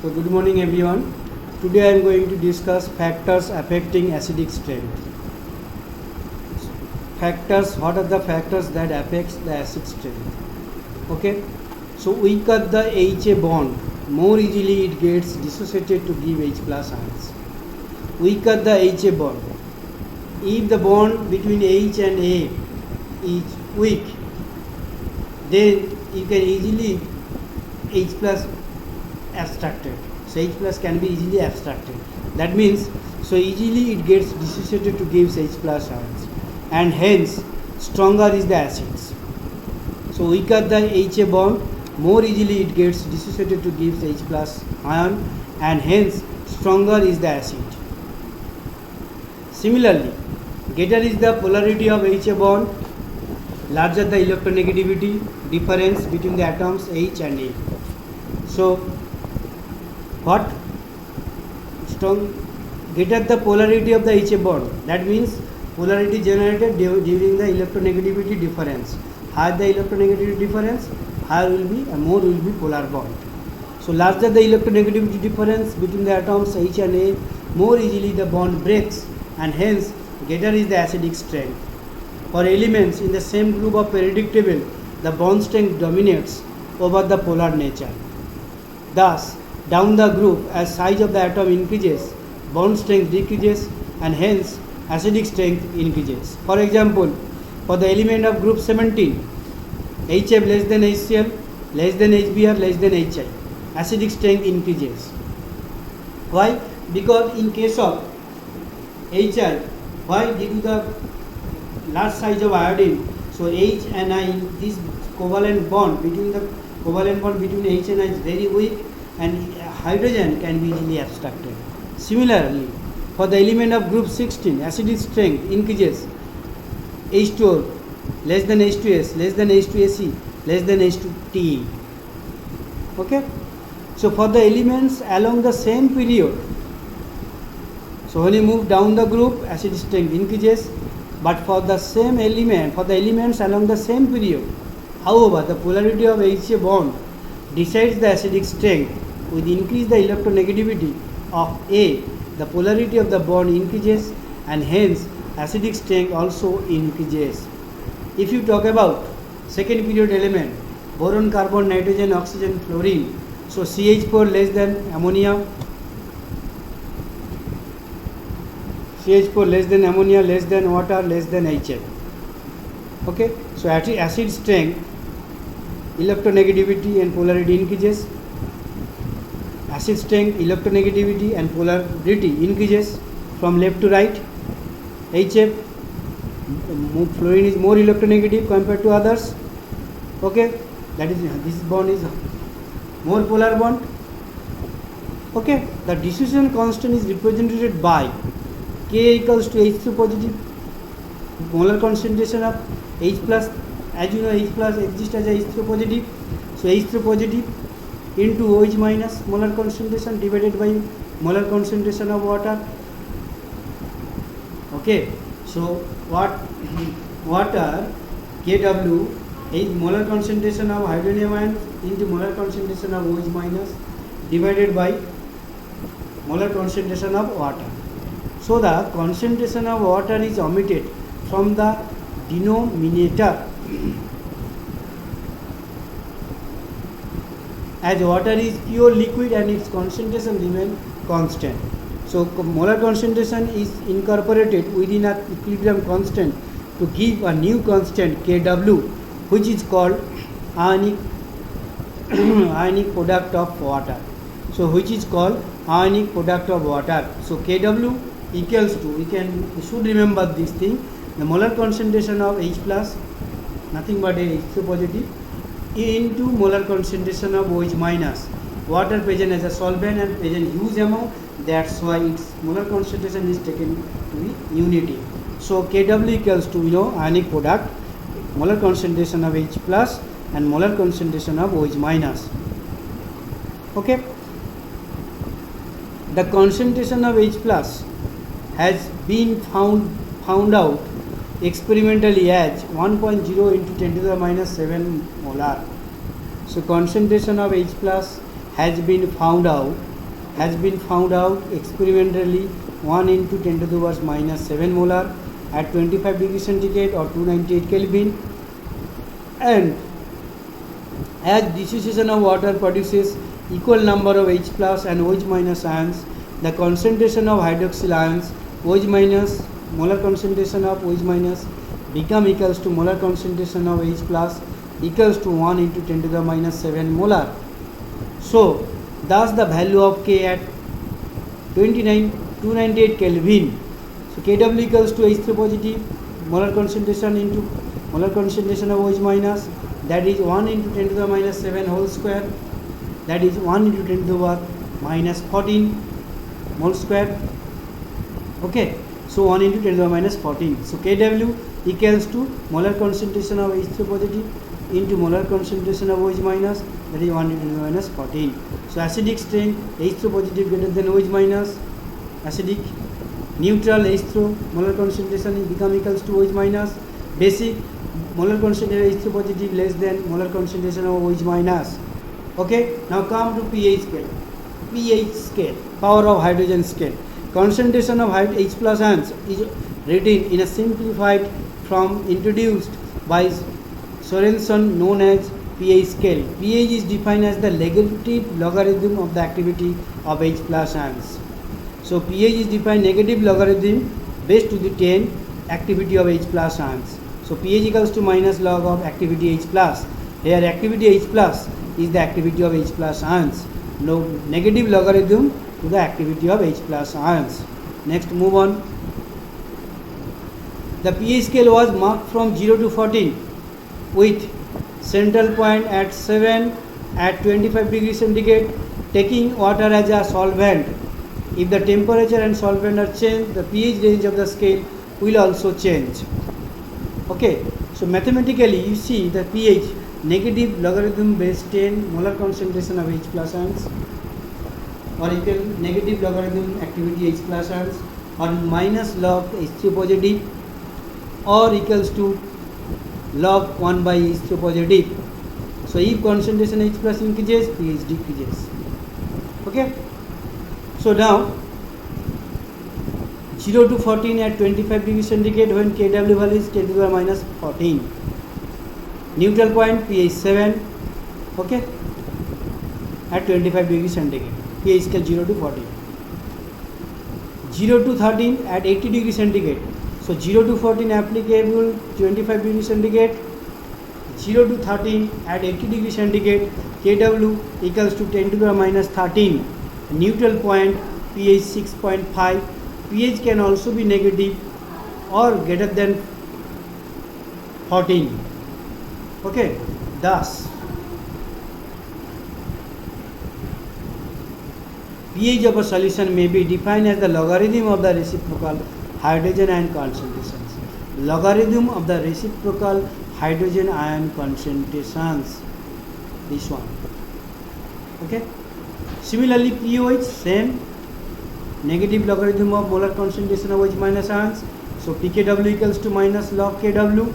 So good morning everyone. Today I am going to discuss factors affecting acidic strength. Factors, what are the factors that affects the acid strength? Okay. So weaker the HA bond, more easily it gets dissociated to give H plus ions. Weaker the HA bond. If the bond between H and A is weak, then you can easily H plus abstracted. So H plus can be easily abstracted. That means so easily it gets dissociated to give H plus ions, and hence stronger is the acids. So weaker the HA bond, more easily it gets dissociated to give H plus ion, and hence stronger is the acid. Similarly, greater is the polarity of HA bond, larger the electronegativity difference between the atoms H and A. So what greater the polarity of the HA bond, that means polarity generated during the electronegativity difference. Higher the electronegativity difference, higher will be and more will be polar bond. So larger the electronegativity difference between the atoms H and A, more easily the bond breaks, and hence greater is the acidic strength. For elements in the same group of periodic table, the bond strength dominates over the polar nature. Thus, down the group, as size of the atom increases, bond strength decreases, and hence acidic strength increases. For example, for the element of group 17, HF less than HCl, less than HBr, less than HI, acidic strength increases. Why? Because in case of HI, why? Due to the large size of iodine, so H and I, this covalent bond between H and I is very weak, and hydrogen can be easily abstracted. Similarly, for the element of group 16, acidic strength increases. H2O less than H2S, less than H2SE, less than H2TE. Okay? So for the elements along the same period, so when you move down the group, acidic strength increases, but for the same element, for the elements along the same period, however, the polarity of HA bond decides the acidic strength. With increase the electronegativity of A, the polarity of the bond increases, and hence acidic strength also increases. If you talk about second period element, boron, carbon, nitrogen, oxygen, fluorine, so CH4 less than ammonia, CH4 less than ammonia, less than water, less than HF. Okay, so acid strength, electronegativity and polarity increases. Acid strength, electronegativity and polarity increases from left to right. HF, fluorine is more electronegative compared to others. Okay, that is, this bond is more polar bond. Okay, the dissociation constant is represented by K equals to H2 positive, molar concentration of H plus, as you know H plus exists as a H3 positive, so H3 positive into OH minus molar concentration divided by molar concentration of water. Okay, so water Kw is molar concentration of hydronium ion into molar concentration of OH minus divided by molar concentration of water. So the concentration of water is omitted from the denominator, as water is pure liquid and its concentration remains constant. So molar concentration is incorporated within an equilibrium constant to give a new constant Kw, which is called ionic product of water. So which is called ionic product of water. So Kw equals to, we should remember this thing, the molar concentration of H plus, nothing but a H2 positive, into molar concentration of OH minus. Water present as a solvent and present huge amount, that's why its molar concentration is taken to be unity. So Kw equals to, ionic product, molar concentration of H plus and molar concentration of OH minus. Okay, the concentration of H plus has been found out experimentally as 1.0 into 10 to the minus 7 molar. So concentration of H plus has been found out has been found out experimentally 1 into 10 to the power minus 7 molar at 25 degrees centigrade or 298 Kelvin, and as dissociation of water produces equal number of H plus and OH minus ions, the concentration of hydroxyl ions OH minus, molar concentration of OH minus become equals to molar concentration of H plus equals to 1 into 10 to the minus 7 molar. So thus the value of K at 298 Kelvin. So Kw equals to H3 positive molar concentration into molar concentration of OH minus, that is 1 into 10 to the minus 7 whole square, that is 1 into 10 to the power minus 14 mole square. Okay, so 1 into 10 to the minus 14. So Kw equals to molar concentration of H3 positive into molar concentration of OH minus, that is 1 into 10 to the minus 14. So acidic strength H3 positive greater than OH minus, acidic, neutral H3 molar concentration become equals to OH minus, basic molar concentration H3 positive less than molar concentration of OH minus. Okay, now come to pH scale. pH scale, power of hydrogen scale. Concentration of H plus ions is written in a simplified form introduced by Sorensen known as pH scale. pH is defined as the negative logarithm of the activity of H plus ions. So pH is defined negative logarithm base to the 10 activity of H plus ions. So pH equals to minus log of activity H plus. Here activity H plus is the activity of H plus ions. No negative logarithm to the activity of H plus ions. Next, move on. The pH scale was marked from 0 to 14 with central point at 7 at 25 degrees centigrade, taking water as a solvent. If the temperature and solvent are changed, the pH range of the scale will also change. Okay, so mathematically you see the pH negative logarithm base 10 molar concentration of H plus ions, or equal negative logarithm activity H plus ions, or minus log H3 positive, or equals to log 1 by H3 positive. So if concentration H plus increases, pH decreases. Okay, so now 0 to 14 at 25 degrees centigrade when Kw value is 10 to the power minus 14. Neutral point pH 7. Okay, at 25 degrees centigrade, pH scale 0 to 14. 0 to 13 at 80 degrees centigrade. So 0 to 14 applicable 25 degrees centigrade. 0 to 13 at 80 degrees centigrade, Kw equals to 10 to the power minus 13. Neutral point pH 6.5. pH can also be negative or greater than 14. Okay, thus pH of a solution may be defined as the logarithm of the reciprocal hydrogen ion concentrations. Logarithm of the reciprocal hydrogen ion concentrations. This one. Okay. Similarly, pOH same, negative logarithm of molar concentration of OH minus ions. So pKw equals to minus log Kw.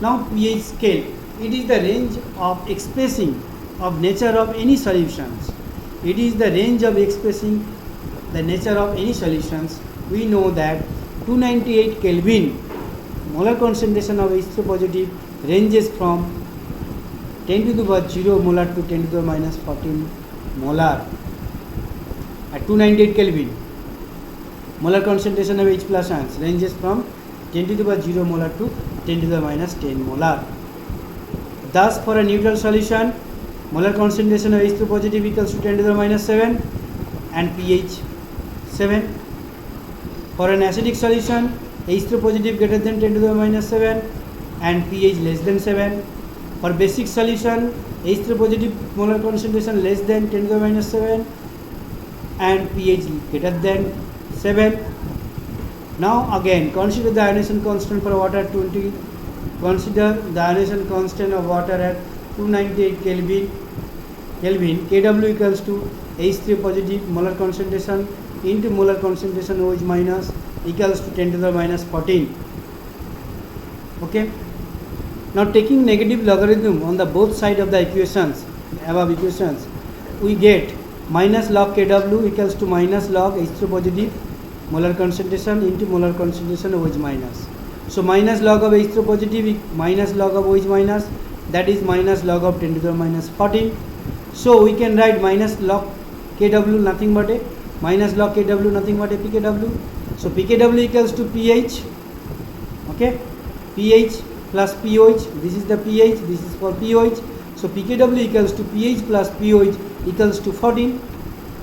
Now pH scale, it is the range of expressing of nature of any solutions. It is the range of expressing the nature of any solutions. We know that 298 Kelvin molar concentration of H3 positive ranges from 10 to the power 0 molar to 10 to the minus 14 molar. At 298 Kelvin, molar concentration of H plus ions ranges from 10 to the power 0 molar to 10 to the minus 10 molar. Thus, for a neutral solution, molar concentration of H2 positive equals to 10 to the minus 7 and pH 7. For an acidic solution, H2 positive greater than 10 to the minus 7 and pH less than 7. For basic solution, H3 positive molar concentration less than 10 to the minus 7 and pH greater than 7. Now again consider the ionization constant for water at 20. Consider the ionization constant of water at 298 Kelvin. Kw equals to H3 positive molar concentration into molar concentration OH minus equals to 10 to the minus 14. Okay. Now taking negative logarithm on the both side of the equations, above equations, we get minus log Kw equals to minus log H3 positive molar concentration into molar concentration of OH minus. So minus log of H3 positive minus log of OH minus, that is minus log of 10 to the minus 14. So we can write minus log Kw nothing but a minus log Kw nothing but a pKw. So pKw equals to pH, okay, pH plus pOH, this is the pH, this is for pOH. So pKw equals to pH plus pOH equals to 14.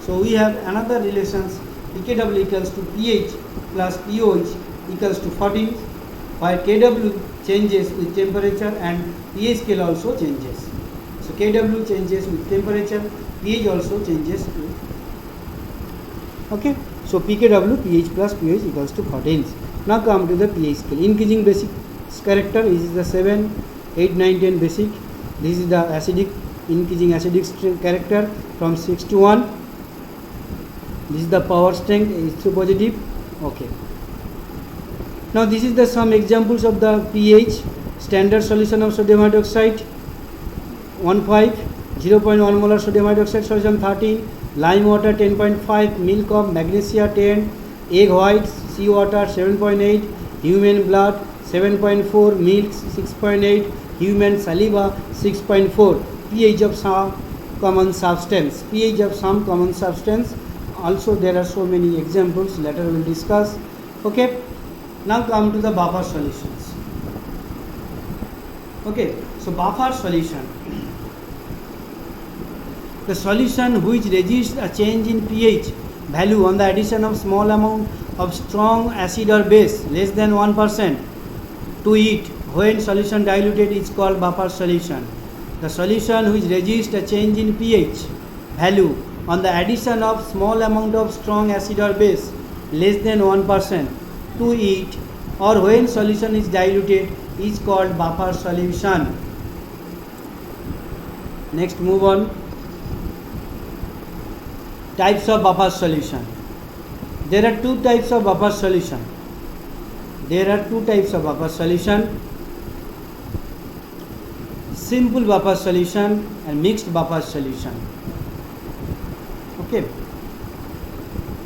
So we have another relations, pKw equals to pH plus pOH equals to 14, where Kw changes with temperature and pH scale also changes. So Kw changes with temperature, pH also changes with, okay. So pKw, pH plus pH equals to 14. Now come to the pH scale. Increasing basic character is the 7, 8, 9, 10 basic. This is the acidic, increasing acidic character from 6 to 1. This is the power strength, H3 positive, okay. Now this is the some examples of the pH. Standard solution of sodium hydroxide 1.5, 0.1 molar sodium hydroxide solution 13, lime water 10.5, milk of magnesia 10, egg white, sea water 7.8, human blood 7.4, milk 6.8, human saliva 6.4. pH of some common substance, pH of some common substance. Also there are so many examples, later we will discuss, okay. Now come to the buffer solutions. Okay, so buffer solution, the solution which resists a change in pH value on the addition of small amount of strong acid or base less than 1% to it when solution diluted is called buffer solution. The solution which resists a change in pH value on the addition of small amount of strong acid or base less than 1% to it or when solution is diluted is called buffer solution. Next, move on. Types of buffer solution. There are two types of buffer solution. Simple buffer solution and mixed buffer solution. Okay.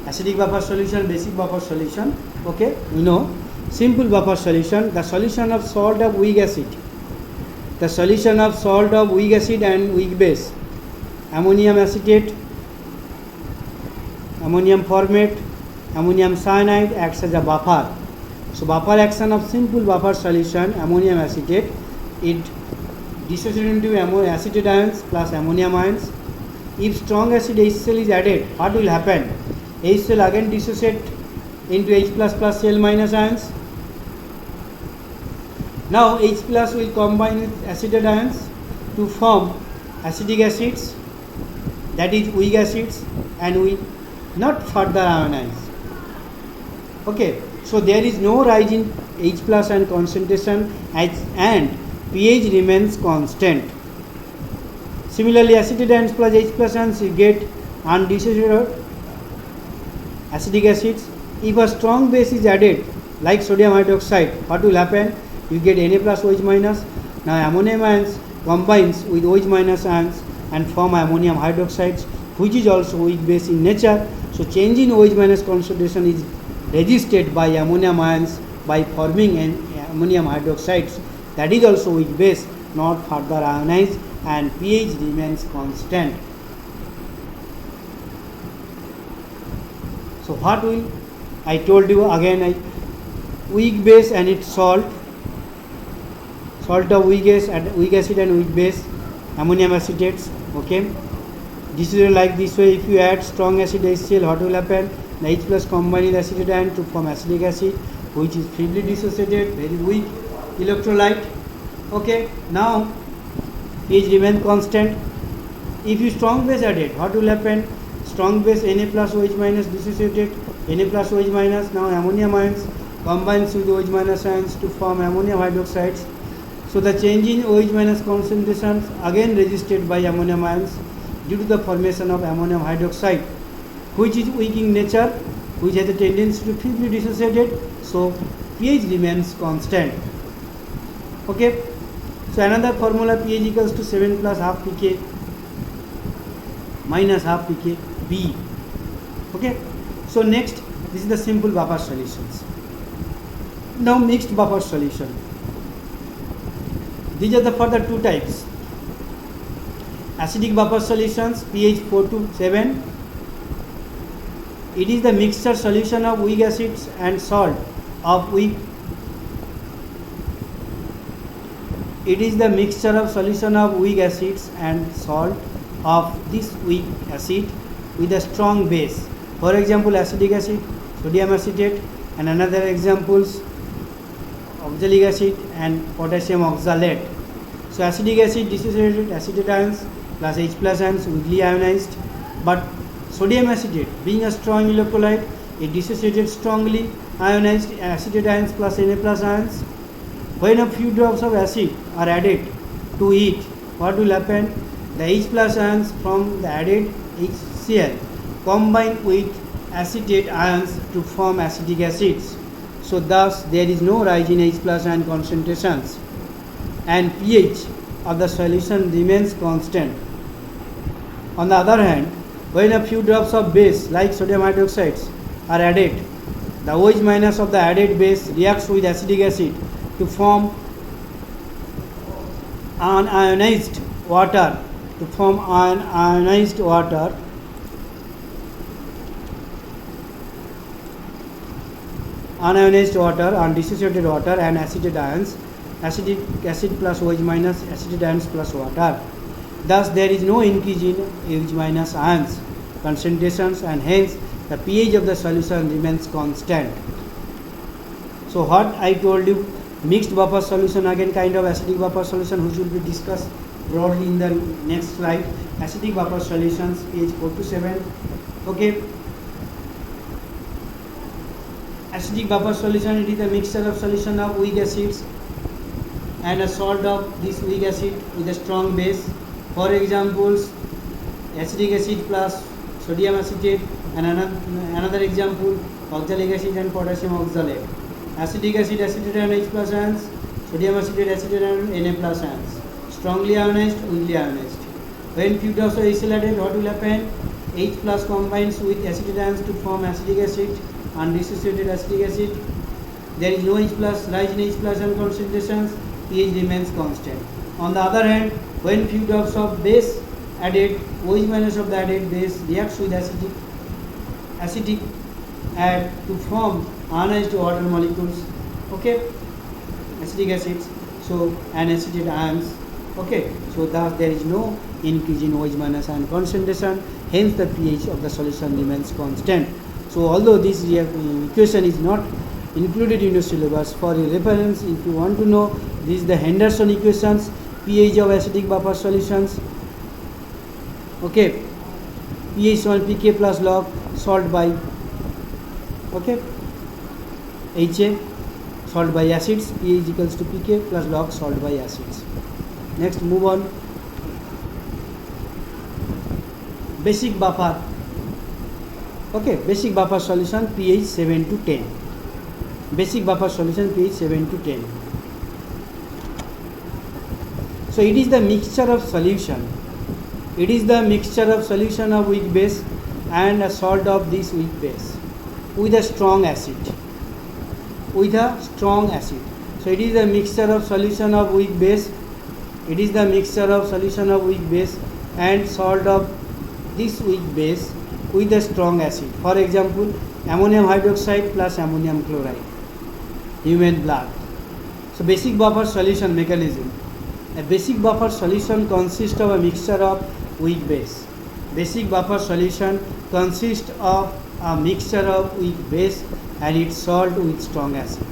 Acidic buffer solution, basic buffer solution. Okay, we know. Simple buffer solution, the solution of salt of weak acid. The solution of salt of weak acid and weak base. Ammonium acetate, ammonium formate, ammonium cyanide acts as a buffer. So buffer action of simple buffer solution, ammonium acetate, it dissociates into acetate ions plus ammonium ions. If strong acid HCl is added, what will happen? HCl again dissociate into H plus Cl minus ions. Now H plus will combine with acetate ions to form acidic acids, that is weak acids, and will not further ionize. Okay, so there is no rise in H plus and concentration and pH remains constant. Similarly, acetate ions plus H plus ions you get undissociated acidic acids. If a strong base is added like sodium hydroxide, what will happen? You get Na plus OH minus. Now ammonium ions combines with OH minus ions and form ammonium hydroxides, which is also weak base in nature. So change in OH minus concentration is resisted by ammonium ions by forming an ammonium hydroxides, that is also weak base, not further ionized, and pH remains constant. So what will I told you again, weak base and its salt of weak acid and weak base, ammonium acetates. Okay, this is like this way. If you add strong acid HCl, what will happen? The H plus combine with acetate ion to form acetic acid, which is feebly dissociated, very weak electrolyte. Okay, now pH remains constant. If you strong base added, what will happen? Strong base Na plus OH minus dissociated, Na plus OH minus. Now ammonium ions combines with OH minus ions to form ammonium hydroxides. So the change in OH minus concentrations again resisted by ammonium ions due to the formation of ammonium hydroxide, which is weak in nature, which has a tendency to feebly dissociated. So pH remains constant. Okay. So another formula, pH equals to 7 plus half pK. minus half pK B. Okay. So next, this is the simple buffer solutions. Now mixed buffer solution. These are the further two types. Acidic buffer solutions, pH 4 to 7. It is the mixture solution of weak acids and salt of weak. It is the mixture of solution of weak acids and salt of this weak acid with a strong base. For example, acetic acid, sodium acetate, and another examples, oxalic acid and potassium oxalate. So acidic acid dissociated acetate ions plus H plus ions weakly ionized, but sodium acetate being a strong electrolyte, it dissociated strongly ionized acetate ions plus Na plus ions. When a few drops of acid are added to it, what will happen? The H plus ions from the added HCl combine with acetate ions to form acetic acids. So thus there is no rise in H plus ion concentrations and pH of the solution remains constant. On the other hand, when a few drops of base like sodium hydroxides are added, the OH minus of the added base reacts with acetic acid to form unionized water, undissociated water and acetate ions, acetic acid plus OH minus, acetate ions plus water. Thus there is no increase in OH minus ions concentrations and hence the pH of the solution remains constant. So what I told you, mixed buffer solution, again kind of acidic buffer solution which will be discussed broadly in the next slide. Acidic buffer solutions, pH 4 to 7. Okay. Acidic buffer solution, it is a mixture of solution of weak acids and a salt of this weak acid with a strong base. For examples, acetic acid plus sodium acetate, and another example, oxalic acid and potassium oxalate. Acetic acid, acetate ion H plus ions, sodium acetate, acetate ion Na plus ions. Strongly ionized, weakly ionized. When few drops of HCl added, what will happen? H plus combines with acetate ions to form acetic acid, undissociated acetic acid. There is no H plus, rise in H plus ion concentrations, pH remains constant. On the other hand, when few drops of base added, OH minus of the added base reacts with acetic and to form ionized water molecules, okay, acetic acids, so and acetate ions, okay. So thus there is no increase in OH minus ion concentration, hence the pH of the solution remains constant. So although this equation is not included in your syllabus, for your reference, if you want to know, this is the Henderson equations, pH of acidic buffer solutions, okay, pH 1 pK plus log salt by, okay, HA, salt by acids, pH equals to pK plus log salt by acids. Next, move on. Basic buffer, okay, basic buffer solution, pH 7 to 10. Basic buffer solution, pH 7 to 10. So it is the mixture of solution. It is the mixture of solution of weak base and a salt of this weak base with a strong acid. So it is the mixture of solution of weak base. It is the mixture of solution of weak base and salt of this weak base with a strong acid. For example, ammonium hydroxide plus ammonium chloride, human blood. So basic buffer solution mechanism. A basic buffer solution consists of a mixture of weak base. Basic buffer solution consists of a mixture of weak base and its salt with strong acid.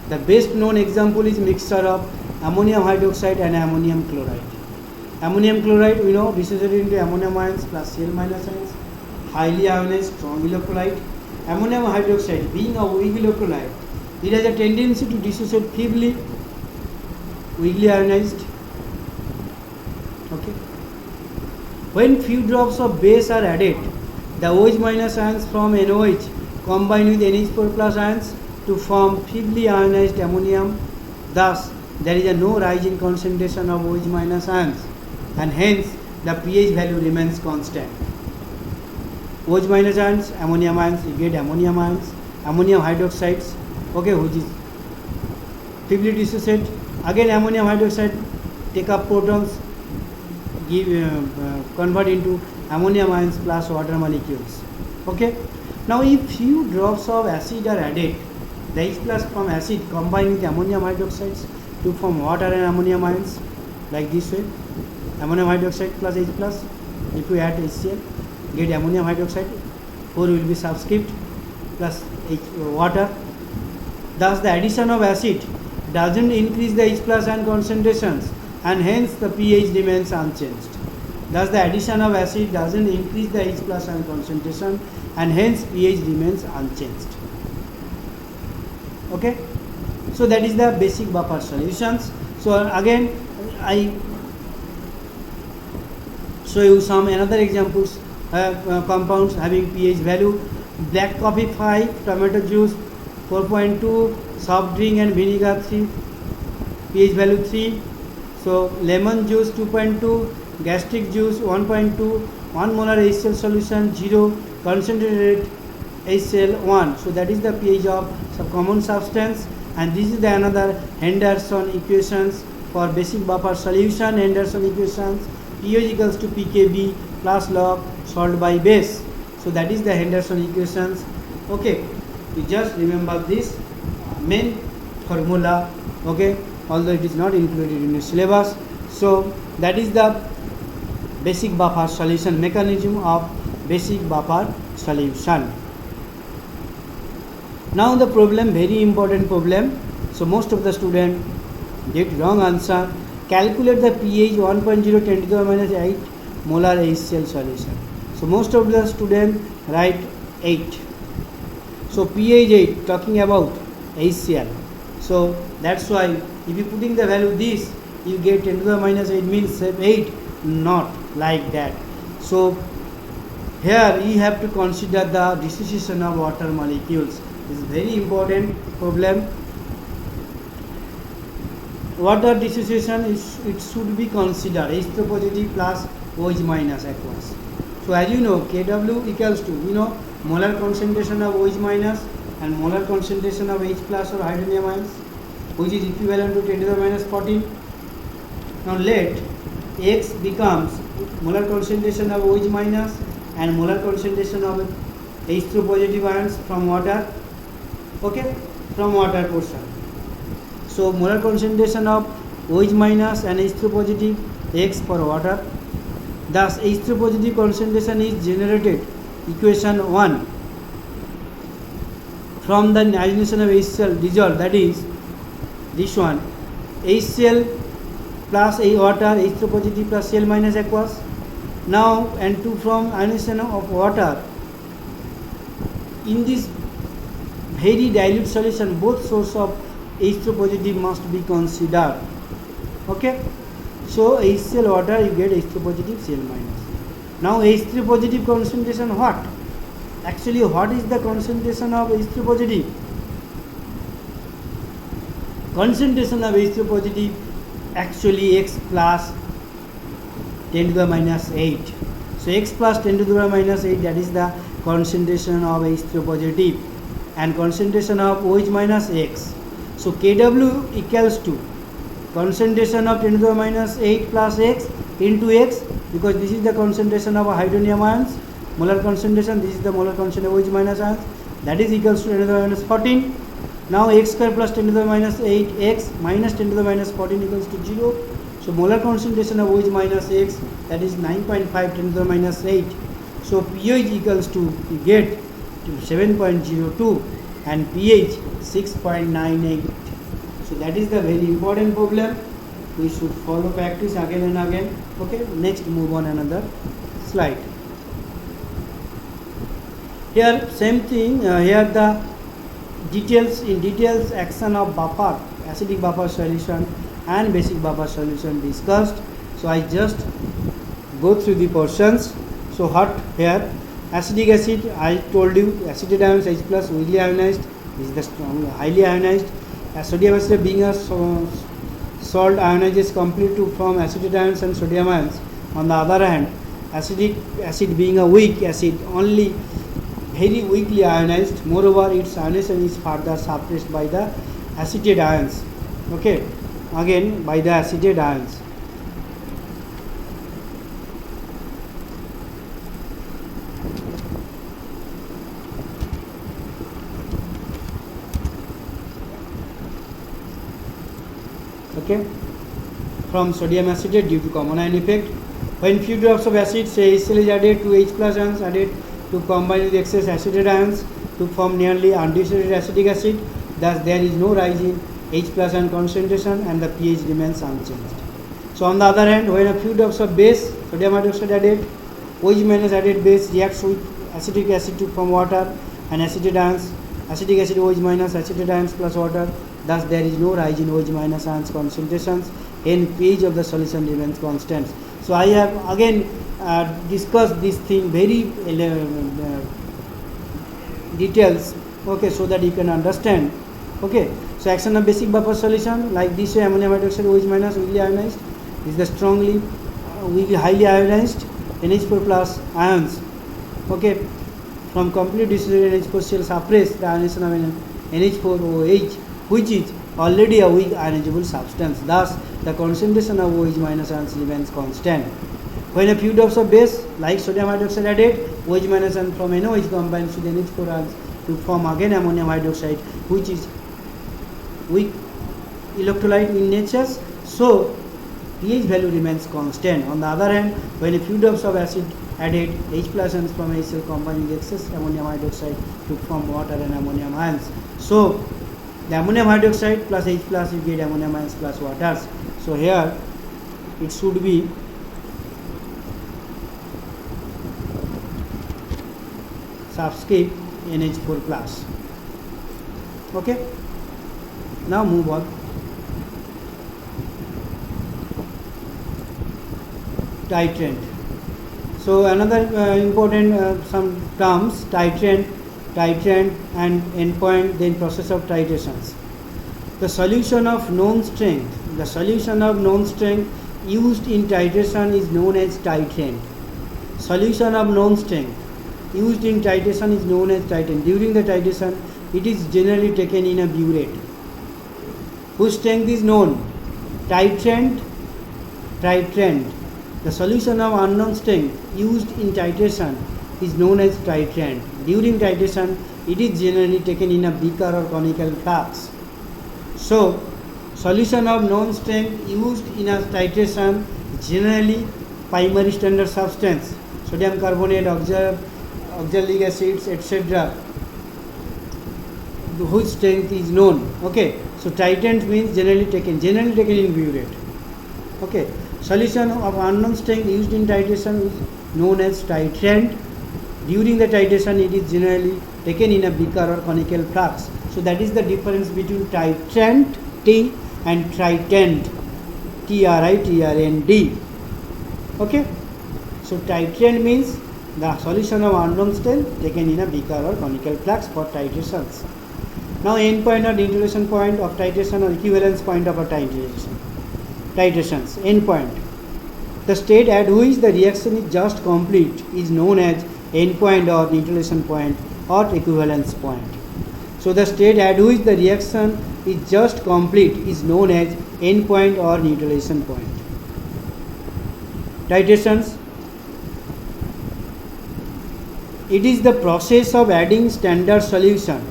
The best known example is mixture of ammonium hydroxide and ammonium chloride. Ammonium chloride, we know, dissociated into ammonium ions plus Cl minus ions, highly ionized, strong electrolyte. Ammonium hydroxide being a weak electrolyte, it has a tendency to dissociate feebly, weakly ionized. Okay. When few drops of base are added, the OH minus ions from NOH combine with NH4 plus ions to form feebly ionized ammonium. Thus, there is a no rise in concentration of OH minus ions and hence the pH value remains constant. OH minus ions, ammonium ions, you get ammonium ions, ammonium hydroxides, okay, which is triply dissociate. Again ammonium hydroxide take up protons, give convert into ammonium ions plus water molecules. Okay. Now if few drops of acid are added, the H plus from acid combine with ammonium hydroxides to form water and ammonium ions, like this way. Ammonium hydroxide plus H plus, if you add HCl, get ammonium hydroxide, 4 will be subscript plus water. Thus the addition of acid doesn't increase the H plus ion concentrations, and hence the pH remains unchanged. Thus the addition of acid doesn't increase the H plus ion concentration, and hence pH remains unchanged. Okay, so that is the basic buffer solutions. So again I show you some another examples, compounds having pH value: black coffee 5, tomato juice 4.2, soft drink and vinegar 3, pH value 3. So lemon juice 2.2, gastric juice 1.2, 1 molar HCl solution 0, concentrated HCl 1. So that is the pH of some common substance, and this is the another Henderson equations for basic buffer solution. Henderson equations: pH equals to pKb plus log salt by base. So that is the Henderson equations. Okay, you just remember this main formula, okay, although it is not included in the syllabus. So that is the basic buffer solution, mechanism of basic buffer solution. Now the problem, very important problem. So most of the students get wrong answer. Calculate the pH 1.0 10 to the minus 8 molar HCl solution. So most of the students write 8. So pH 8 talking about HCl. So that's why if you putting the value this, you get 10 to the minus 8 means 8, not like that. So here you have to consider the dissociation of water molecules. This is very important problem. Water dissociation it should be considered H2 positive plus OH minus aqueous. So as you know, Kw equals to, you know, molar concentration of OH minus and molar concentration of H plus or hydronium ions, which is equivalent to 10 to the minus 14. Now let X becomes molar concentration of OH minus and molar concentration of H2 positive ions from water, okay, from water portion. So molar concentration of OH minus and H2 positive, X for water. Thus H2 positive concentration is generated, equation 1, from the ionization of HCl dissolved, that is this one, HCl plus a water, H2 positive plus Cl minus aqueous. Now and 2 from ionization of water. In this very dilute solution, both source of H2 positive must be considered. Okay, so HCl water you get H2 positive Cl minus. Now H3 positive concentration what? Actually what is the concentration of H3 positive? Concentration of H2 positive actually X plus 10 to the minus 8. So X plus 10 to the minus 8, that is the concentration of H3 positive, and concentration of OH minus X. So Kw equals to concentration of 10 to the minus 8 plus X into X, because this is the concentration of hydronium ions, molar concentration, this is the molar concentration of OH minus ions, that is equals to 10 to the minus 14. Now X square plus 10 to the minus 8 X minus 10 to the minus 14 equals to 0. So molar concentration of OH minus X, that is 9.5 10 to the minus 8. So pH equals to, you get to 7.02 and pH 6.98. So that is the very important problem. We should follow practice again and again. Okay, next move on another slide. Here same thing, here the details action of buffer, acidic buffer solution and basic buffer solution discussed. So I just go through the portions. So what here? Acetic acid, I told you, acetate ions H plus weakly ionized, this is the strong, highly ionized. Sodium acetate being a salt ionizes complete to form acetate ions and sodium ions. On the other hand, acid being a weak acid, only very weakly ionized. Moreover, its ionization is further suppressed by the acetate ions. Okay, again by the acetate ions. Okay, from sodium acetate due to common ion effect. When few drops of acid, say HCl, is added to H plus ions added to combine with excess acetate ions to form nearly undesaturated acetic acid, thus there is no rise in H plus ion concentration and the pH remains unchanged. So on the other hand, when a few drops of base, sodium hydroxide added, OH minus added base reacts with acetic acid to form water and acetate ions, acetic acid OH minus, acetate ions plus water, thus there is no rise in OH minus ions concentrations and pH of the solution remains constant. So I have again discussed this thing very details, okay, so that you can understand. Okay, so action of basic buffer solution like this way, ammonium hydroxide OH minus weakly ionized, is the strongly weakly highly ionized NH4 plus ions, okay, from complete dissociated NH4 shell suppress the ionization of NH4OH, which is already a weak ionizable substance, thus the concentration of OH minus ions remains constant. When a few drops of base like sodium hydroxide added, OH minus ion from NOH combines with NH4 ions to form again ammonium hydroxide, which is weak electrolyte in nature, so pH value remains constant. On the other hand, when a few drops of acid added, H plus ions from HCl combine with excess ammonium hydroxide to form water and ammonium ions. So the ammonium hydroxide plus H plus, you get ammonium ions plus waters. So here it should be subscript NH4 plus. Okay, now move on. Titrant. So another important some terms, titrant and endpoint, then process of titrations. The solution of known strength used in titration is known as titrant. Solution of known strength used in titration is known as titrant. During the titration, it is generally taken in a burette whose strength is known. Titrant. The solution of unknown strength used in titration is known as titrant. During titration, it is generally taken in a beaker or conical flask. So, solution of known strength used in a titration, generally primary standard substance, sodium carbonate, oxalic acids, etc., whose strength is known. Okay, so titrant means generally taken in burette. Okay, solution of unknown strength used in titration is known as titrant. During the titration, it is generally taken in a beaker or conical flask. So that is the difference between titrant T and tritrant TRITRND. Okay, so titrant means the solution of unknown strength taken in a beaker or conical flask for titrations. Now endpoint or integration point of titration or equivalence point of a titrations. Endpoint. The state at which the reaction is just complete is known as endpoint or neutralization point or equivalence point. So the state at which the reaction is just complete is known as endpoint or neutralization point. Titrations. It is the process of adding standard solution.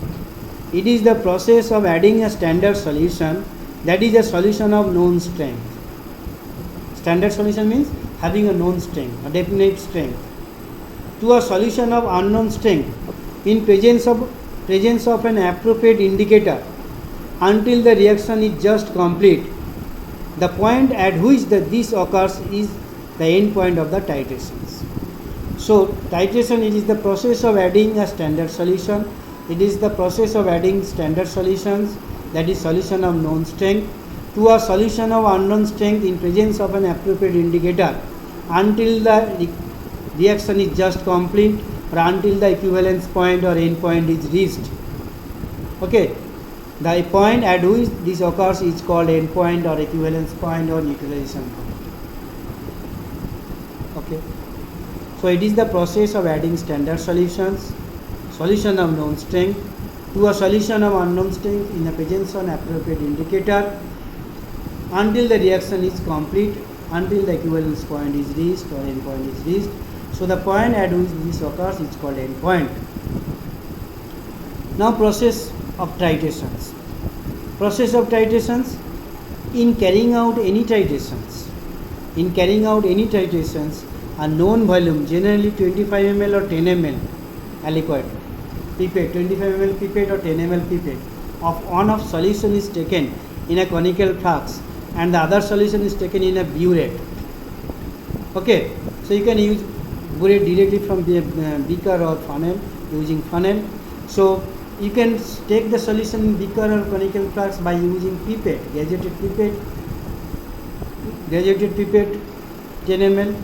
It is the process of adding a standard solution, that is a solution of known strength. Standard solution means having a known strength, a definite strength, to a solution of unknown strength in presence of an appropriate indicator until the reaction is just complete. The point at which this occurs is the end point of the titrations. So titration, it is the process of adding a standard solution. It is the process of adding standard solutions, that is solution of known strength, to a solution of unknown strength in presence of an appropriate indicator until the reaction is just complete or until the equivalence point or end point is reached. Okay, the point at which this occurs is called end point or equivalence point or neutralization point. Okay. So it is the process of adding standard solutions, solution of known strength to a solution of unknown strength in the presence of an appropriate indicator until the reaction is complete, until the equivalence point is reached or end point is reached. So the point at which this occurs is called end point. Now process of titrations. Process of titrations. In carrying out any titrations, a known volume, generally 25 ml or 10 ml aliquot pipette, 25 ml pipette or 10 ml pipette of one of solution is taken in a conical flask and the other solution is taken in a burette. Okay, so you can use burette directly from the beaker or funnel, using funnel. So you can take the solution in beaker or conical flask by using pipette, graduated pipette 10 ml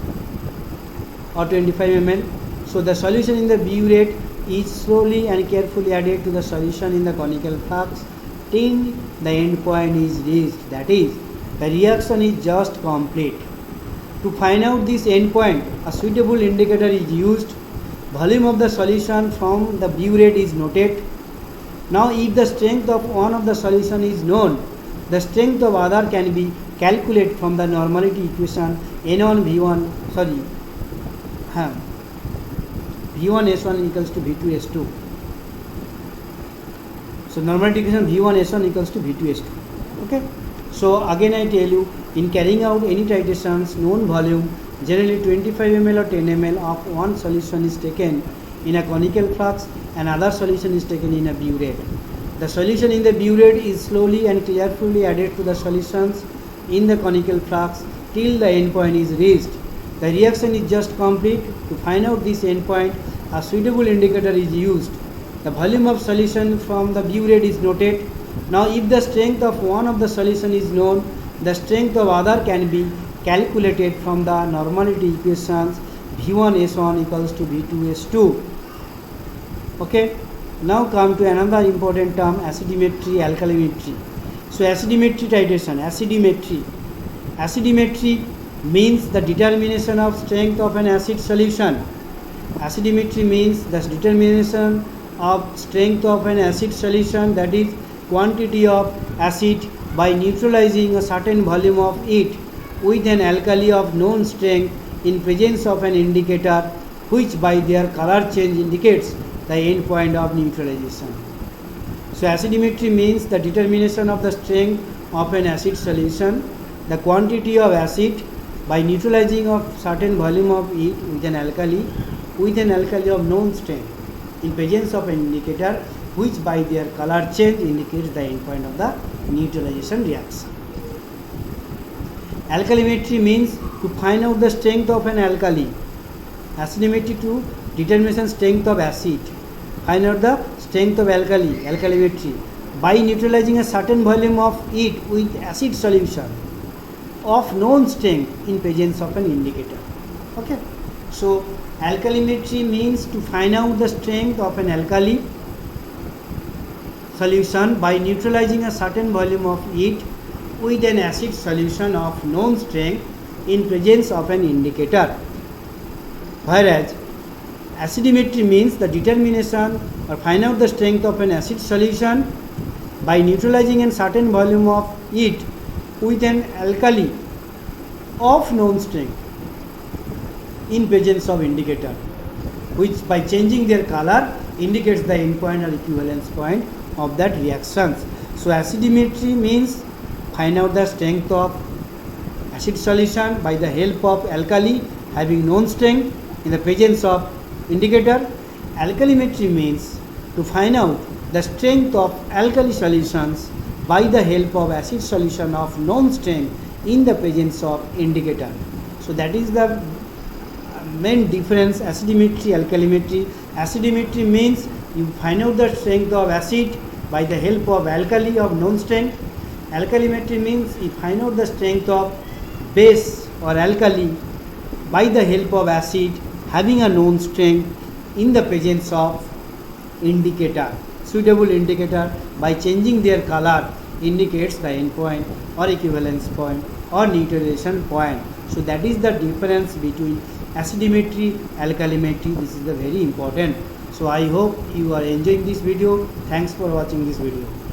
or 25 ml. So the solution in the burette is slowly and carefully added to the solution in the conical flask till the end point is reached, that is, the reaction is just complete. To find out this end point, a suitable indicator is used. Volume of the solution from the burette is noted. Now if the strength of one of the solution is known, the strength of other can be calculated from the normality equation N1 V1 V1 S1 equals to V2 S2. So normality equation V1 S1 equals to V2 S2. Okay. So again I tell you, in carrying out any titrations, known volume, generally 25 ml or 10 ml of one solution is taken in a conical flask and other solution is taken in a burette. The solution in the burette is slowly and carefully added to the solutions in the conical flask till the end point is reached. The reaction is just complete. To find out this end point, a suitable indicator is used. The volume of solution from the burette is noted. Now if the strength of one of the solution is known, the strength of other can be calculated from the normality equations V1 S1 equals to V2 S2. Okay. Now come to another important term, acidimetry, alkalimetry. So acidimetry titration, acidimetry means the determination of strength of an acid solution. Acidimetry means the determination of strength of an acid solution, that is quantity of acid by neutralizing a certain volume of it with an alkali of known strength in presence of an indicator which by their color change indicates the end point of neutralization. So acidimetry means the determination of the strength of an acid solution, the quantity of acid by neutralizing of certain volume of it with an alkali of known strength in presence of an indicator which by their color change indicates the end point of the neutralization reaction. Alkalimetry means to find out the strength of an alkali. Acidimetry to determination strength of acid. Find out the strength of alkali, alkalimetry, by neutralizing a certain volume of it with acid solution of known strength in presence of an indicator. Okay. So alkalimetry means to find out the strength of an alkali solution by neutralizing a certain volume of it with an acid solution of known strength in presence of an indicator. Whereas acidimetry means the determination or find out the strength of an acid solution by neutralizing a certain volume of it with an alkali of known strength in presence of indicator, which by changing their color indicates the end point or equivalence point of that reactions. So acidimetry means find out the strength of acid solution by the help of alkali having known strength in the presence of indicator. Alkalimetry means to find out the strength of alkali solutions by the help of acid solution of known strength in the presence of indicator. So that is the main difference, acidimetry, alkalimetry. Acidimetry means you find out the strength of acid by the help of alkali of known strength. Alkalimetry means you find out the strength of base or alkali by the help of acid having a known strength in the presence of indicator. Suitable indicator by changing their color indicates the end point or equivalence point or neutralization point. So that is the difference between acidimetry, alkalimetry. This is the very important. So I hope you are enjoying this video. Thanks for watching this video.